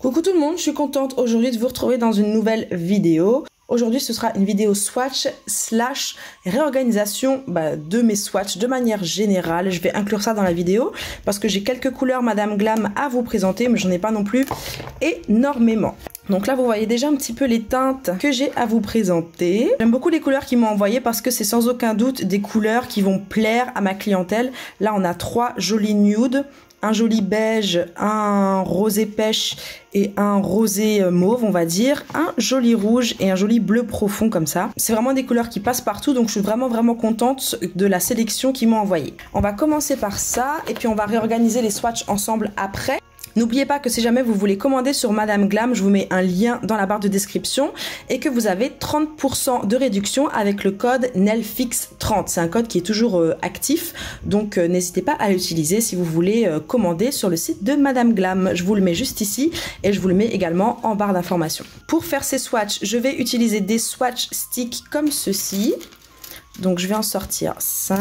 Coucou tout le monde, je suis contente aujourd'hui de vous retrouver dans une nouvelle vidéo. Aujourd'hui ce sera une vidéo swatch slash réorganisation de mes swatchs de manière générale. Je vais inclure ça dans la vidéo parce que j'ai quelques couleurs Madame Glam à vous présenter, mais j'en ai pas non plus énormément. Donc là vous voyez déjà un petit peu les teintes que j'ai à vous présenter. J'aime beaucoup les couleurs qu'ils m'ont envoyées parce que c'est sans aucun doute des couleurs qui vont plaire à ma clientèle. Là on a 3 jolis nudes, un joli beige, un rosé pêche et un rosé mauve on va dire, un joli rouge et un joli bleu profond comme ça. C'est vraiment des couleurs qui passent partout, donc je suis vraiment contente de la sélection qu'ils m'ont envoyée. On va commencer par ça et puis on va réorganiser les swatchs ensemble après. N'oubliez pas que si jamais vous voulez commander sur Madame Glam, je vous mets un lien dans la barre de description et que vous avez 30% de réduction avec le code NELFIX30. C'est un code qui est toujours actif, donc n'hésitez pas à l'utiliser si vous voulez commander sur le site de Madame Glam. Je vous le mets juste ici et je vous le mets également en barre d'information. Pour faire ces swatchs, je vais utiliser des swatch sticks comme ceci. Donc je vais en sortir 5.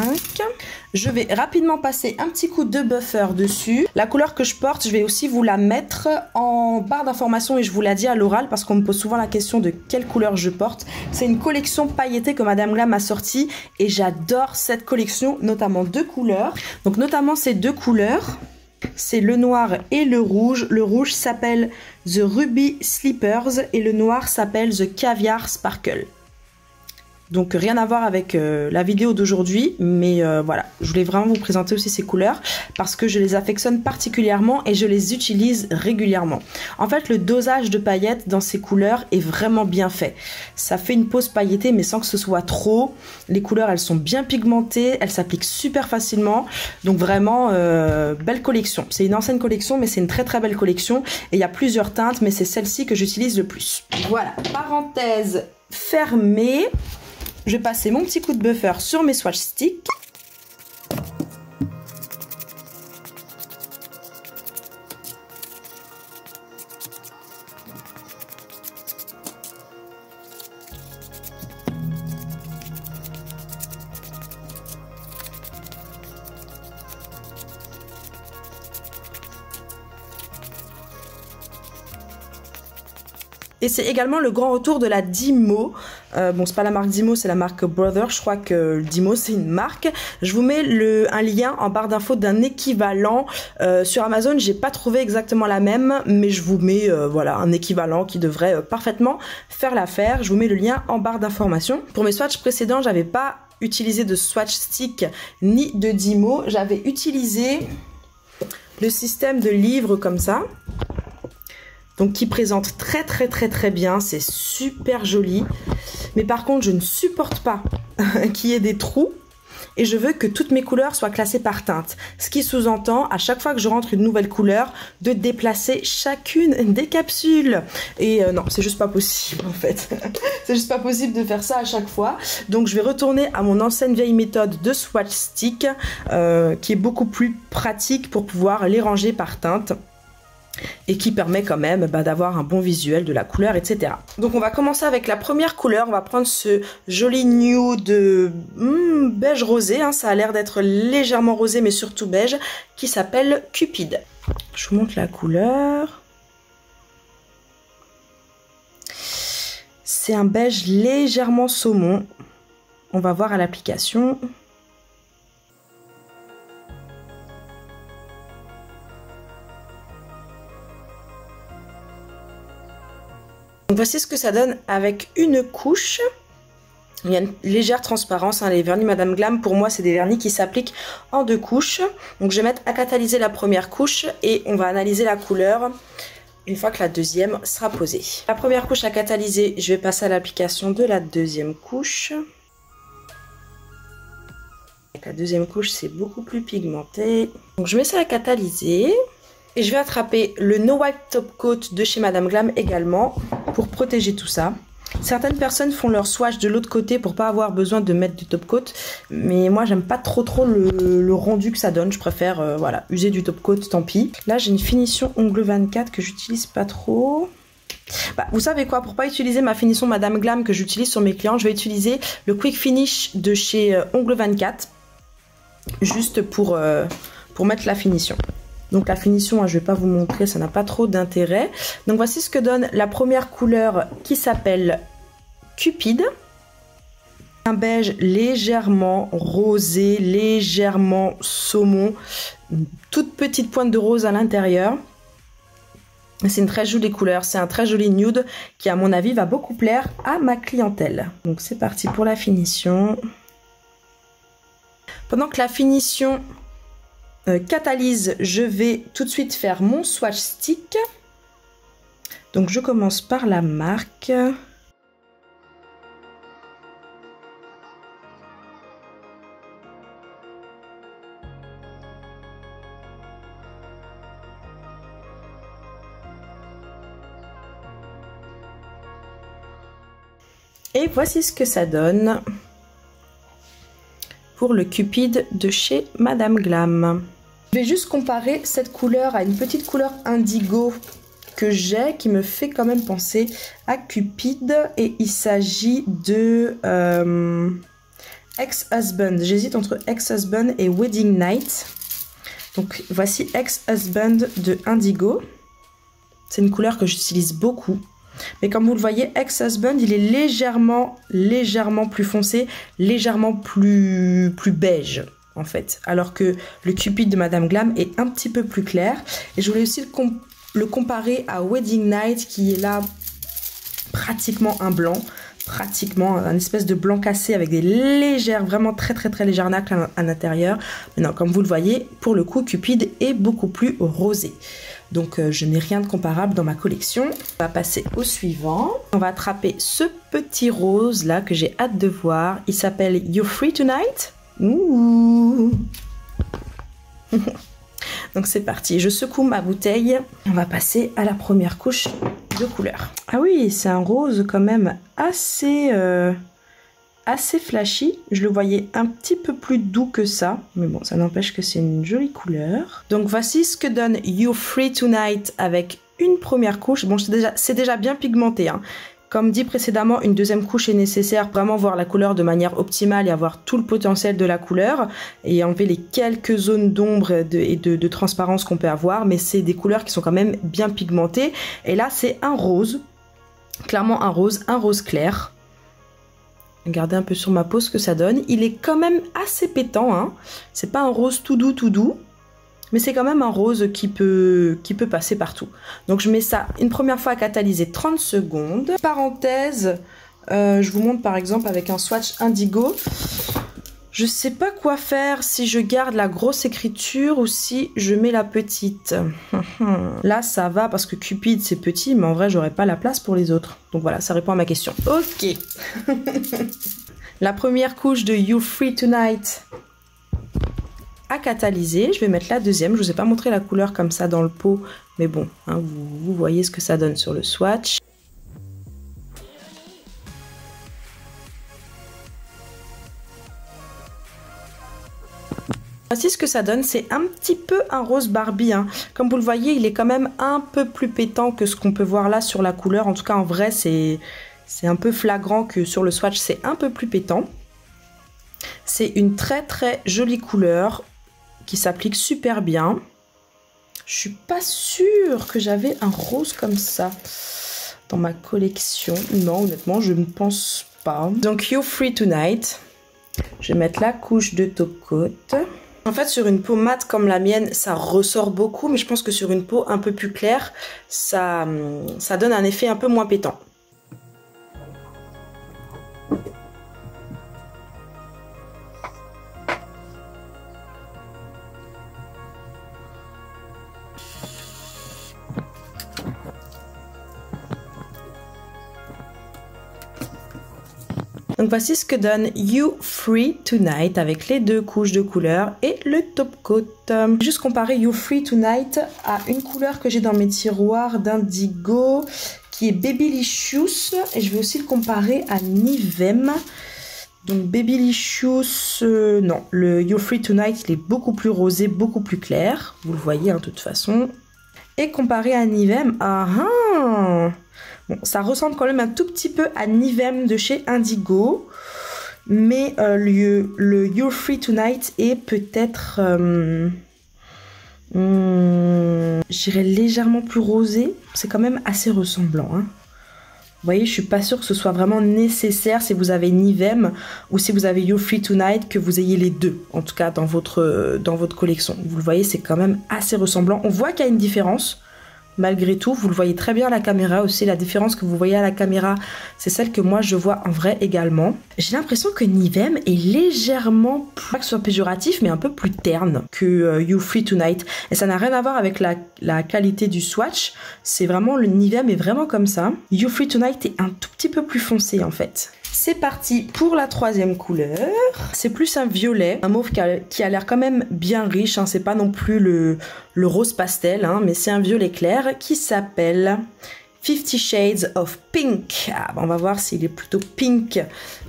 Je vais rapidement passer un petit coup de buffer dessus. La couleur que je porte, je vais aussi vous la mettre en barre d'information et je vous la dis à l'oral parce qu'on me pose souvent la question de quelle couleur je porte. C'est une collection pailletée que Madame Glam a sortie et j'adore cette collection, notamment 2 couleurs. Donc notamment ces 2 couleurs. C'est le noir et le rouge. Le rouge s'appelle The Ruby Slippers et le noir s'appelle The Caviar Sparkle. Donc rien à voir avec la vidéo d'aujourd'hui, mais voilà, je voulais vraiment vous présenter aussi ces couleurs parce que je les affectionne particulièrement et je les utilise régulièrement. En fait, le dosage de paillettes dans ces couleurs est vraiment bien fait. Ça fait une pose pailletée mais sans que ce soit trop. Les couleurs, elles sont bien pigmentées, elles s'appliquent super facilement. Donc vraiment, belle collection. C'est une ancienne collection, mais c'est une très belle collection. Et il y a plusieurs teintes, mais c'est celle-ci que j'utilise le plus. Voilà, parenthèse fermée. Je vais passer mon petit coup de buffer sur mes swatch sticks. Et c'est également le grand retour de la Dymo. Bon, c'est pas la marque Dymo, c'est la marque Brother. Je crois que Dymo, c'est une marque. Je vous mets un lien en barre d'infos d'un équivalent. Sur Amazon, j'ai pas trouvé exactement la même, mais je vous mets voilà, un équivalent qui devrait parfaitement faire l'affaire. Je vous mets le lien en barre d'information. Pour mes swatchs précédents, j'avais pas utilisé de swatch stick ni de Dymo. J'avais utilisé le système de livres comme ça. Donc qui présente très bien, c'est super joli. Mais par contre, je ne supporte pas qu'il y ait des trous et je veux que toutes mes couleurs soient classées par teinte. Ce qui sous-entend, à chaque fois que je rentre une nouvelle couleur, de déplacer chacune des capsules. Et non, c'est juste pas possible en fait. C'est juste pas possible de faire ça à chaque fois. Donc je vais retourner à mon ancienne vieille méthode de swatch stick qui est beaucoup plus pratique pour pouvoir les ranger par teinte. Et qui permet quand même d'avoir un bon visuel de la couleur, etc. Donc on va commencer avec la première couleur. On va prendre ce joli nude beige rosé, hein, ça a l'air d'être légèrement rosé mais surtout beige, qui s'appelle Cupid. Je vous montre la couleur. C'est un beige légèrement saumon. On va voir à l'application. Donc voici ce que ça donne avec une couche. Il y a une légère transparence, hein. Les vernis Madame Glam, pour moi, c'est des vernis qui s'appliquent en 2 couches. Donc je vais mettre à catalyser la première couche et on va analyser la couleur une fois que la deuxième sera posée. La première couche à catalyser, je vais passer à l'application de la deuxième couche. Avec la deuxième couche, c'est beaucoup plus pigmenté. Donc je mets ça à catalyser. Et je vais attraper le No Wipe Top Coat de chez Madame Glam également pour protéger tout ça. Certaines personnes font leur swatch de l'autre côté pour pas avoir besoin de mettre du top coat. Mais moi j'aime pas trop le rendu que ça donne. Je préfère voilà, user du top coat, tant pis. Là j'ai une finition Ongle 24 que j'utilise pas trop. Vous savez quoi, pour pas utiliser ma finition Madame Glam que j'utilise sur mes clients, je vais utiliser le Quick Finish de chez Ongle 24. Juste pour mettre la finition. Donc la finition, je ne vais pas vous montrer, ça n'a pas trop d'intérêt. Donc voici ce que donne la première couleur qui s'appelle Cupid. Un beige légèrement rosé, légèrement saumon. Une toute petite pointe de rose à l'intérieur. C'est une très jolie couleur, c'est un très joli nude qui à mon avis va beaucoup plaire à ma clientèle. Donc c'est parti pour la finition. Pendant que la finition catalyse, je vais tout de suite faire mon swatch stick. Donc je commence par la marque. Et voici ce que ça donne pour le Cupid de chez Madame Glam. Je vais juste comparer cette couleur à une petite couleur indigo que j'ai qui me fait quand même penser à Cupid. Et il s'agit de Ex-Husband. J'hésite entre Ex-Husband et Wedding Night. Donc voici Ex-Husband de Indigo. C'est une couleur que j'utilise beaucoup. Mais comme vous le voyez, Ex-Husband, il est légèrement plus foncé, légèrement plus beige en fait. Alors que le Cupid de Madame Glam est un petit peu plus clair. Et je voulais aussi le comparer à Wedding Night qui est là pratiquement un blanc. Pratiquement un espèce de blanc cassé avec des légères, vraiment très légères nacres à l'intérieur. Mais non, comme vous le voyez, pour le coup, Cupid est beaucoup plus rosé. Donc je n'ai rien de comparable dans ma collection. On va passer au suivant. On va attraper ce petit rose là que j'ai hâte de voir. Il s'appelle You're Free Tonight. Ouh. Donc c'est parti, je secoue ma bouteille. On va passer à la première couche de couleur. Ah oui, c'est un rose quand même assez flashy. Je le voyais un petit peu plus doux que ça. Mais bon, ça n'empêche que c'est une jolie couleur. Donc voici ce que donne You're Free Tonight avec une première couche. Bon, c'est déjà bien pigmenté, hein. Comme dit précédemment, une deuxième couche est nécessaire pour vraiment voir la couleur de manière optimale et avoir tout le potentiel de la couleur et enlever les quelques zones d'ombre et de transparence qu'on peut avoir. Mais c'est des couleurs qui sont quand même bien pigmentées. Et là, c'est un rose. Clairement un rose clair. Regardez un peu sur ma peau ce que ça donne. Il est quand même assez pétant, hein. C'est pas un rose tout doux. Mais c'est quand même un rose qui peut passer partout. Donc je mets ça une première fois à catalyser 30 secondes. Parenthèse, je vous montre par exemple avec un swatch indigo. Je sais pas quoi faire, si je garde la grosse écriture ou si je mets la petite. Là ça va parce que Cupid c'est petit, mais en vrai j'aurais pas la place pour les autres. Donc voilà, ça répond à ma question. Ok. La première couche de You're Free Tonight à catalyser. Je vais mettre la deuxième. Je ne vous ai pas montré la couleur comme ça dans le pot, mais bon, hein, vous voyez ce que ça donne sur le swatch. Voici ce que ça donne, c'est un petit peu un rose Barbie, hein. Comme vous le voyez, il est quand même un peu plus pétant que ce qu'on peut voir là sur la couleur. En tout cas, en vrai, c'est un peu flagrant que sur le swatch, c'est un peu plus pétant. C'est une très jolie couleur qui s'applique super bien. Je suis pas sûre que j'avais un rose comme ça dans ma collection. Non, honnêtement, je ne pense pas. Donc, You're Free Tonight. Je vais mettre la couche de top coat. En fait, sur une peau mate comme la mienne, ça ressort beaucoup, mais je pense que sur une peau un peu plus claire, ça donne un effet un peu moins pétant. Donc voici ce que donne You're Free Tonight avec les deux couches de couleur et le top coat. Juste comparer You're Free Tonight à une couleur que j'ai dans mes tiroirs d'indigo qui est Babylicious, et je vais aussi le comparer à Nivem. Donc Babylicious, non, le You're Free Tonight il est beaucoup plus rosé, beaucoup plus clair, vous le voyez hein, de toute façon. Et comparé à Nivem, bon, ça ressemble quand même un tout petit peu à Nivem de chez Indigo, mais le You're Free Tonight est peut-être J'irais légèrement plus rosé. C'est quand même assez ressemblant. Hein. Vous voyez, je suis pas sûre que ce soit vraiment nécessaire si vous avez Nivem ou si vous avez You're Free Tonight que vous ayez les deux. En tout cas, dans votre collection. Vous le voyez, c'est quand même assez ressemblant. On voit qu'il y a une différence. Malgré tout, vous le voyez très bien à la caméra aussi. La différence que vous voyez à la caméra, c'est celle que moi je vois en vrai également. J'ai l'impression que Nivem est légèrement, pas que ce soit péjoratif, mais un peu plus terne que You Free Tonight. Et ça n'a rien à voir avec la qualité du swatch. C'est vraiment, le Nivem est vraiment comme ça. You Free Tonight est un tout petit peu plus foncé en fait. C'est parti pour la troisième couleur. C'est plus un violet, un mauve qui a l'air quand même bien riche. Hein. C'est pas non plus le rose pastel, hein, mais c'est un violet clair qui s'appelle 50 Shades of Pink. Ah, on va voir s'il est plutôt pink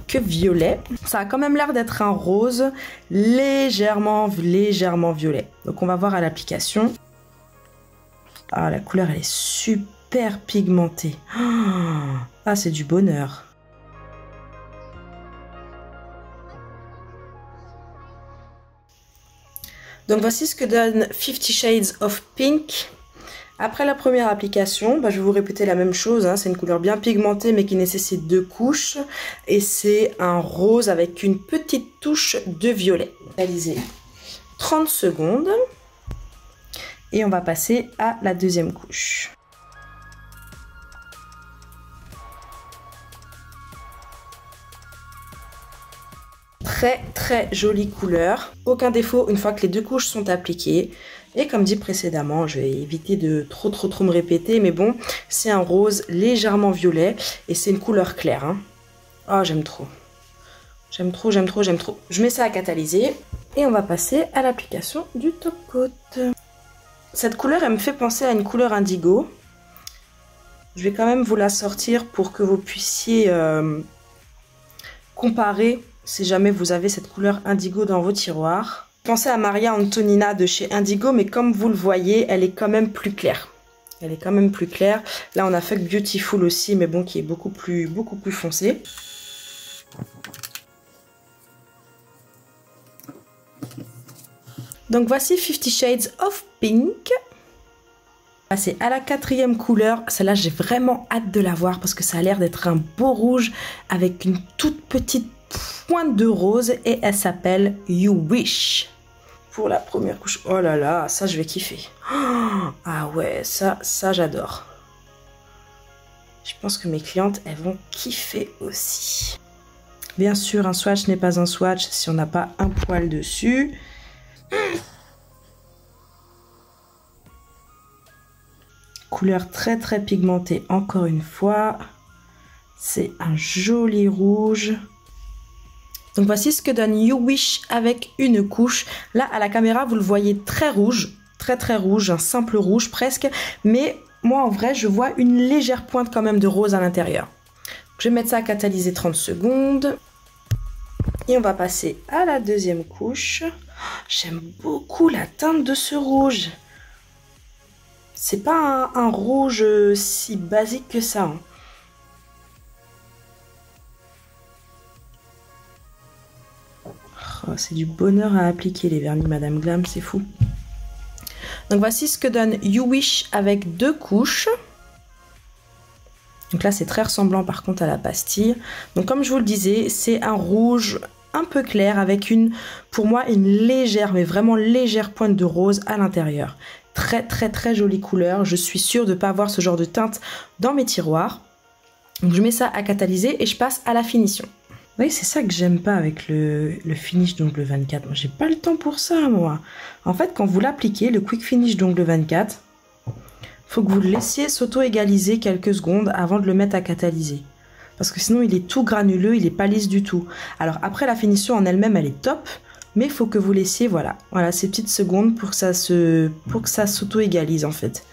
que violet. Ça a quand même l'air d'être un rose légèrement violet. Donc on va voir à l'application. Ah, la couleur elle est super pigmentée. Ah, c'est du bonheur. Donc voici ce que donne 50 Shades of Pink. Après la première application, je vais vous répéter la même chose. Hein. C'est une couleur bien pigmentée mais qui nécessite 2 couches. Et c'est un rose avec une petite touche de violet. Réalisé 30 secondes. Et on va passer à la deuxième couche. Très jolie couleur, aucun défaut une fois que les 2 couches sont appliquées. Et comme dit précédemment, je vais éviter de trop me répéter, mais bon, c'est un rose légèrement violet et c'est une couleur claire. Hein. Oh, j'aime trop. J'aime trop. Je mets ça à catalyser et on va passer à l'application du top coat. Cette couleur, elle me fait penser à une couleur indigo. Je vais quand même vous la sortir pour que vous puissiez comparer. Si jamais vous avez cette couleur indigo dans vos tiroirs. Pensez à Maria Antonina de chez Indigo, mais comme vous le voyez, elle est quand même plus claire. Là, on a Fuck Beautiful aussi, mais bon, qui est beaucoup plus foncé. Donc voici 50 Shades of Pink. C'est à la 4e couleur. Celle-là, j'ai vraiment hâte de la voir parce que ça a l'air d'être un beau rouge avec une toute petite pointe de rose et elle s'appelle You Wish. Pour la première couche, oh là là, ça je vais kiffer. Ah ouais, ça j'adore. Je pense que mes clientes, elles vont kiffer aussi. Bien sûr, un swatch n'est pas un swatch si on n'a pas un poil dessus. Couleur très pigmentée encore une fois. C'est un joli rouge. Donc voici ce que donne You Wish avec une couche. Là à la caméra vous le voyez très rouge, très rouge, un simple rouge presque. Mais moi en vrai je vois une légère pointe quand même de rose à l'intérieur. Je vais mettre ça à catalyser 30 secondes. Et on va passer à la deuxième couche. J'aime beaucoup la teinte de ce rouge. C'est pas un rouge si basique que ça. Hein. Oh, c'est du bonheur à appliquer les vernis Madame Glam, c'est fou. Donc voici ce que donne You Wish avec 2 couches. Donc là c'est très ressemblant par contre à la pastille. Donc comme je vous le disais, c'est un rouge un peu clair avec pour moi une légère, mais vraiment légère pointe de rose à l'intérieur. Très jolie couleur. Je suis sûre de ne pas avoir ce genre de teinte dans mes tiroirs. Donc je mets ça à catalyser et je passe à la finition. Vous voyez, c'est ça que j'aime pas avec le finish d'ongle 24. Moi, j'ai pas le temps pour ça, moi. En fait, quand vous l'appliquez, le quick finish d'ongle 24, faut que vous le laissiez s'auto-égaliser quelques secondes avant de le mettre à catalyser. Parce que sinon, il est tout granuleux, il est pas lisse du tout. Alors après, la finition en elle-même, elle est top. Mais il faut que vous laissiez, voilà ces petites secondes pour que ça s'auto-égalise en fait.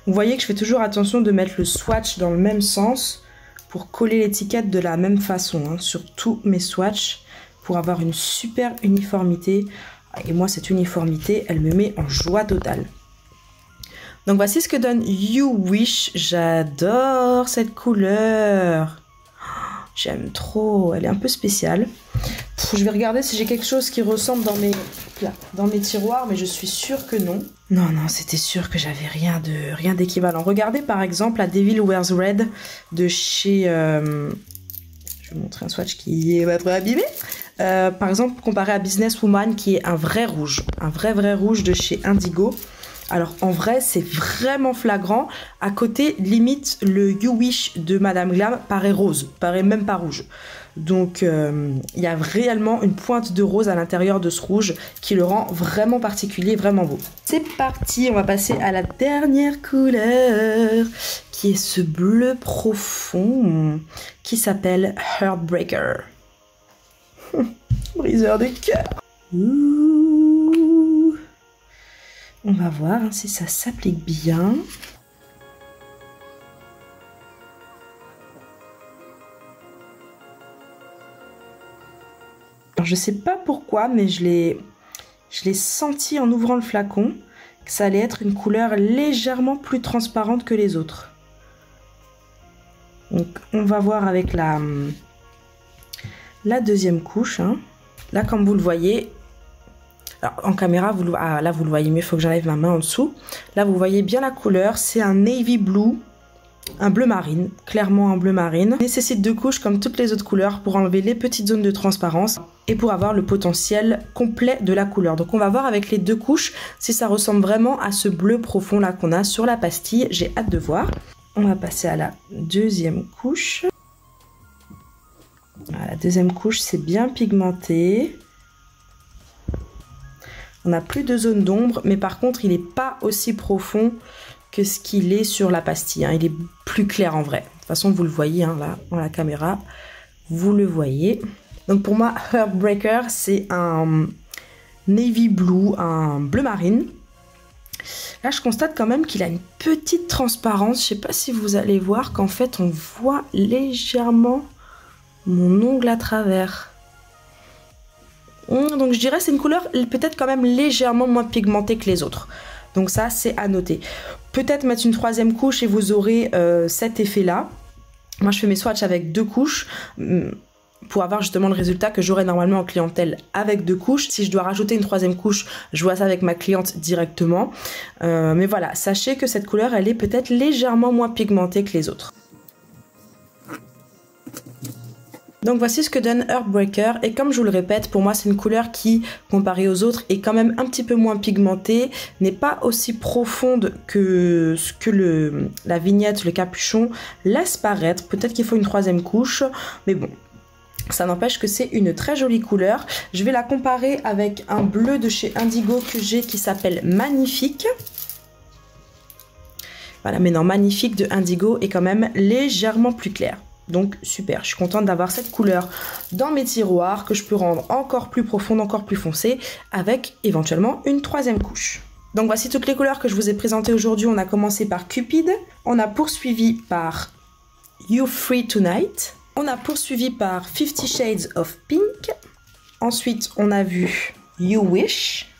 Vous voyez que je fais toujours attention de mettre le swatch dans le même sens pour coller l'étiquette de la même façon hein, sur tous mes swatchs pour avoir une super uniformité. Et moi, cette uniformité, elle me met en joie totale. Donc voici ce que donne You Wish. J'adore cette couleur. J'aime trop, elle est un peu spéciale. Je vais regarder si j'ai quelque chose qui ressemble dans mes tiroirs, mais je suis sûre que non. Non, c'était sûr que j'avais rien d'équivalent. Regardez par exemple la Devil Wears Red de chez... je vais vous montrer un swatch qui est pas très abîmé. Par exemple, comparé à Businesswoman qui est un vrai rouge. Un vrai rouge de chez Indigo. Alors en vrai c'est vraiment flagrant. À côté limite le You Wish de Madame Glam paraît rose, paraît même pas rouge. Donc il y a réellement une pointe de rose à l'intérieur de ce rouge qui le rend vraiment particulier, vraiment beau. C'est parti, on va passer à la dernière couleur qui est ce bleu profond qui s'appelle Heartbreaker. Briseur de cœur. On va voir si ça s'applique bien. Alors, je sais pas pourquoi, mais je l'ai senti en ouvrant le flacon que ça allait être une couleur légèrement plus transparente que les autres. Donc, on va voir avec la deuxième couche. Hein. Là, comme vous le voyez... Alors, en caméra, là vous le voyez mieux, il faut que j'enlève ma main en dessous. Là vous voyez bien la couleur, c'est un navy blue, un bleu marine, clairement un bleu marine. Nécessite 2 couches comme toutes les autres couleurs pour enlever les petites zones de transparence et pour avoir le potentiel complet de la couleur. Donc on va voir avec les 2 couches si ça ressemble vraiment à ce bleu profond là qu'on a sur la pastille. J'ai hâte de voir. On va passer à la deuxième couche. Voilà, la deuxième couche c'est bien pigmenté. On n'a plus de zone d'ombre, mais par contre, il n'est pas aussi profond que ce qu'il est sur la pastille. Hein. Il est plus clair en vrai. De toute façon, vous le voyez hein, là, dans la caméra. Vous le voyez. Donc pour moi, Heartbreaker, c'est un navy blue, un bleu marine. Là, je constate quand même qu'il a une petite transparence. Je ne sais pas si vous allez voir qu'en fait, on voit légèrement mon ongle à travers. Donc je dirais c'est une couleur peut-être quand même légèrement moins pigmentée que les autres. Donc ça c'est à noter. Peut-être mettre une troisième couche et vous aurez cet effet là. Moi je fais mes swatchs avec 2 couches pour avoir justement le résultat que j'aurais normalement en clientèle avec 2 couches. Si je dois rajouter une troisième couche, je vois ça avec ma cliente directement. Mais voilà, sachez que cette couleur elle est peut-être légèrement moins pigmentée que les autres. Donc voici ce que donne Heartbreaker et comme je vous le répète, pour moi c'est une couleur qui, comparée aux autres, est quand même un petit peu moins pigmentée, n'est pas aussi profonde que ce que la vignette, le capuchon laisse paraître. Peut-être qu'il faut une troisième couche, mais bon, ça n'empêche que c'est une très jolie couleur. Je vais la comparer avec un bleu de chez Indigo que j'ai qui s'appelle Magnifique. Voilà, mais non, Magnifique de Indigo est quand même légèrement plus clair. Donc super, je suis contente d'avoir cette couleur dans mes tiroirs que je peux rendre encore plus profonde, encore plus foncée avec éventuellement une troisième couche. Donc voici toutes les couleurs que je vous ai présentées aujourd'hui. On a commencé par Cupid, on a poursuivi par You Free Tonight, on a poursuivi par 50 Shades of Pink, ensuite on a vu You Wish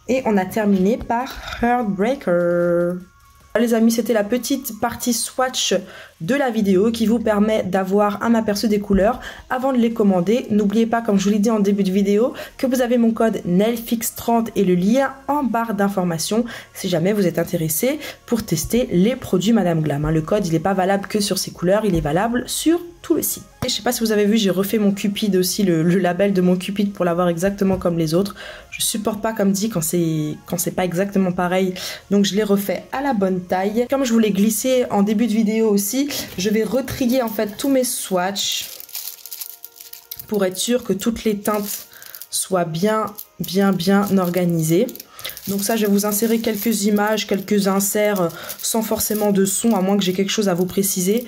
et on a terminé par Heartbreaker. Les amis, c'était la petite partie swatch de la vidéo qui vous permet d'avoir un aperçu des couleurs avant de les commander. N'oubliez pas, comme je vous l'ai dit en début de vidéo, que vous avez mon code NAILFIX30 et le lien en barre d'information si jamais vous êtes intéressé pour tester les produits Madame Glam. Le code, il n'est pas valable que sur ces couleurs, il est valable sur tout le site. Et je sais pas si vous avez vu, j'ai refait mon Cupid aussi, le label de mon Cupid pour l'avoir exactement comme les autres. Je supporte pas, comme dit, quand c'est pas exactement pareil, donc je l'ai refait à la bonne taille. Comme je vous l'ai glissé en début de vidéo aussi, je vais retrier en fait tous mes swatchs pour être sûr que toutes les teintes soient bien organisées. Donc ça, je vais vous insérer quelques images, quelques inserts sans forcément de son, à moins que j'ai quelque chose à vous préciser,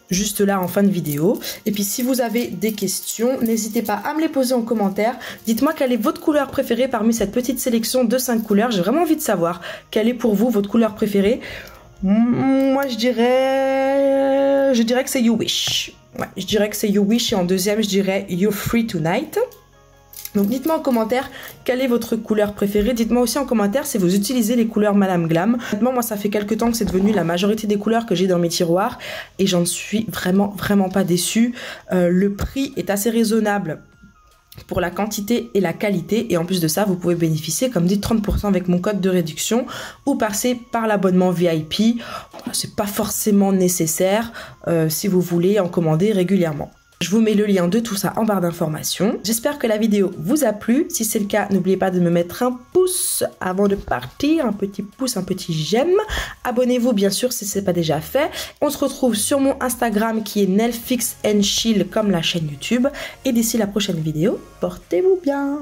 juste là en fin de vidéo. Et puis si vous avez des questions, n'hésitez pas à me les poser en commentaire. Dites-moi quelle est votre couleur préférée parmi cette petite sélection de 5 couleurs. J'ai vraiment envie de savoir quelle est pour vous votre couleur préférée. Moi je dirais que c'est You Wish. Ouais, je dirais que c'est You Wish et en deuxième je dirais You Free Tonight. Donc dites-moi en commentaire quelle est votre couleur préférée. Dites-moi aussi en commentaire si vous utilisez les couleurs Madame Glam. Honnêtement, moi ça fait quelques temps que c'est devenu la majorité des couleurs que j'ai dans mes tiroirs et j'en suis vraiment pas déçue. Le prix est assez raisonnable pour la quantité et la qualité, et en plus de ça vous pouvez bénéficier comme dit 30% avec mon code de réduction ou passer par l'abonnement VIP. C'est pas forcément nécessaire si vous voulez en commander régulièrement. Je vous mets le lien de tout ça en barre d'informations. J'espère que la vidéo vous a plu. Si c'est le cas, n'oubliez pas de me mettre un pouce avant de partir. Un petit pouce, un petit j'aime. Abonnez-vous bien sûr si ce n'est pas déjà fait. On se retrouve sur mon Instagram qui est nailfixandchill comme la chaîne YouTube. Et d'ici la prochaine vidéo, portez-vous bien.